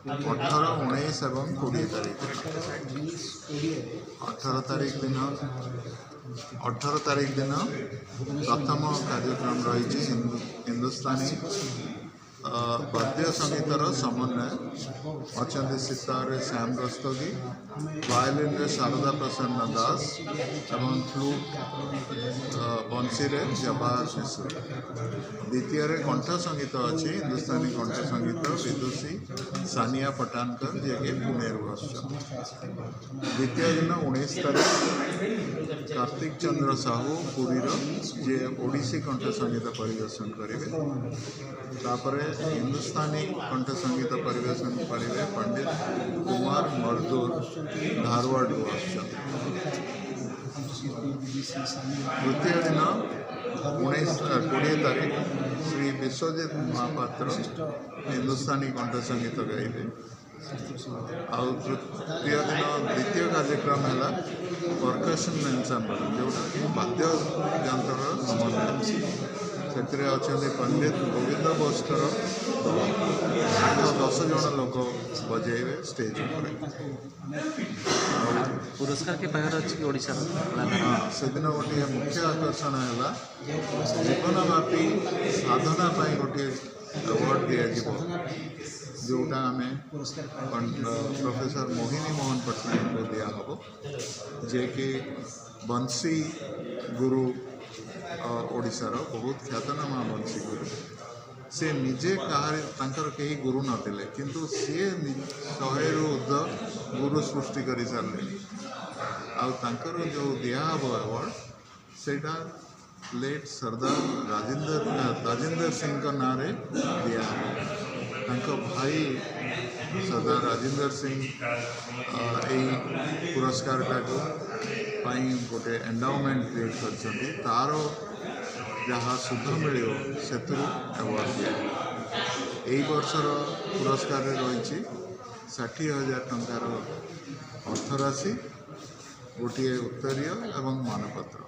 18, 19 ଏବଂ 20 ତାରିଖ 18 ତାରିଖ ଦିନ ପ୍ରଥମ କାର୍ଯ୍ୟକ୍ରମ ରହିଛି ହିନ୍ଦୁସ୍ତାନୀ ବାଦ୍ୟ ସଙ୍ଗୀତର ସମନ୍ୱୟ ଅଛନ୍ତି ସିତାରରେ ଶ୍ୟାମ ରସ୍ତୋଗୀ, ଭାୟୋଲିନରେ ଶାରଦା ପ୍ରସନ୍ନ ଦାସ ଏବଂ ଫ୍ଲୁଟ୍ ବଂଶୀରେ ଜବାହର ମିଶ୍ର। ଦ୍ୱିତୀୟରେ କଣ୍ଠ ସଙ୍ଗୀତ ଅଛି ହିନ୍ଦୁସ୍ତାନୀ କଣ୍ଠ ସଙ୍ଗୀତ ବିଦୁଷୀ ସାନିଆ ପଟାନକର ଯିଏକି ପୁଣେରୁ ଆସୁଛନ୍ତି। ଦ୍ୱିତୀୟ ଦିନ 19 ତାରିଖ କାର୍ତ୍ତିକ ଚନ୍ଦ୍ର ସାହୁ ପୁରୀର ଯିଏ ଓଡ଼ିଶୀ କଣ୍ଠ ସଙ୍ଗୀତ ପରିବେଷଣ କରିବେ। ତାପରେ ହିନ୍ଦୁସ୍ତାନୀ କଣ୍ଠ ସଙ୍ଗୀତ ପରିବେଷଣ କରିବେ ପଣ୍ଡିତ କୁମାର ମର୍ଦୁର ଧାରୱାଡ଼ରୁ ଆସୁଛନ୍ତି। ତୃତୀୟ ଦିନ 20 ତାରିଖ ଶ୍ରୀ ବିଶ୍ୱଜିତ ମହାପାତ୍ର ହିନ୍ଦୁସ୍ତାନୀ କଣ୍ଠ ସଙ୍ଗୀତ ଗାଇବେ। ଆଉ ତୃତୀୟ ଦିନ ଦ୍ୱିତୀୟ କାର୍ଯ୍ୟକ୍ରମ ହେଲା ପର୍କସନ୍ ଏନ୍ସାମ୍ବଲ୍ ଯେଉଁଟାକି ବାଦ୍ୟ ଯନ୍ତ୍ରର ସମନ୍ୱୟ। ସେଥିରେ ଅଛନ୍ତି ପଣ୍ଡିତ ଗୋବିନ୍ଦ ବୋଷଙ୍କର 10 ଜଣ ଲୋକ ବଜେଇବେ ଷ୍ଟେଜ୍ ଉପରେ। ପୁରସ୍କାର କିଏ ପାଖରେ ଅଛି କି ଓଡ଼ିଶାର? ସେଦିନ ଗୋଟିଏ ମୁଖ୍ୟ ଆକର୍ଷଣ ହେଲା ଜୀବନବ୍ୟାପୀ ସାଧନା ପାଇଁ ଗୋଟିଏ ଆୱାର୍ଡ଼ ଦିଆଯିବ ଯେଉଁଟା ଆମେ ପ୍ରଫେସର ମୋହିନୀ ମୋହନ ପଟ୍ଟନାୟକଙ୍କୁ ଦିଆହେବ ଯିଏକି ବଂଶୀ ଗୁରୁ ଓଡ଼ିଶାର ବହୁତ ଖ୍ୟାତନାମା ବଂଶୀ ଗୁରୁ। ସେ ନିଜେ ତାଙ୍କର କେହି ଗୁରୁ ନଥିଲେ କିନ୍ତୁ ସିଏ 100ରୁ ଉର୍ଦ୍ଧ୍ୱ ଗୁରୁ ସୃଷ୍ଟି କରିସାରିଲେଣି। ଆଉ ତାଙ୍କର ଯେଉଁ ଦିଆହେବ ଆୱାର୍ଡ଼ ସେଇଟା ଲେଟ୍ ସର୍ଦ୍ଦାର ରାଜେନ୍ଦ୍ର ସିଂଙ୍କ ନାଁରେ ଦିଆହେବ। ତାଙ୍କ ଭାଇ ସର୍ଦ୍ଦାର ରାଜେନ୍ଦ୍ର ସିଂ ଏହି ପୁରସ୍କାରଟାକୁ ପାଇଁ ଗୋଟେ ଏଣ୍ଡାଉମେଣ୍ଟ କ୍ରିଏଟ୍ କରିଛନ୍ତି। ତା'ର ଯାହା ସୁଧ ମିଳିବ ସେଥିରୁ ଆୱାର୍ଡ଼ ଦିଆଯିବ। ଏହି ବର୍ଷର ପୁରସ୍କାରରେ ରହିଛି 60,000 ଟଙ୍କାର ଅର୍ଥରାଶି, ଗୋଟିଏ ଉତ୍ତରୀୟ ଏବଂ ମାନପତ୍ର।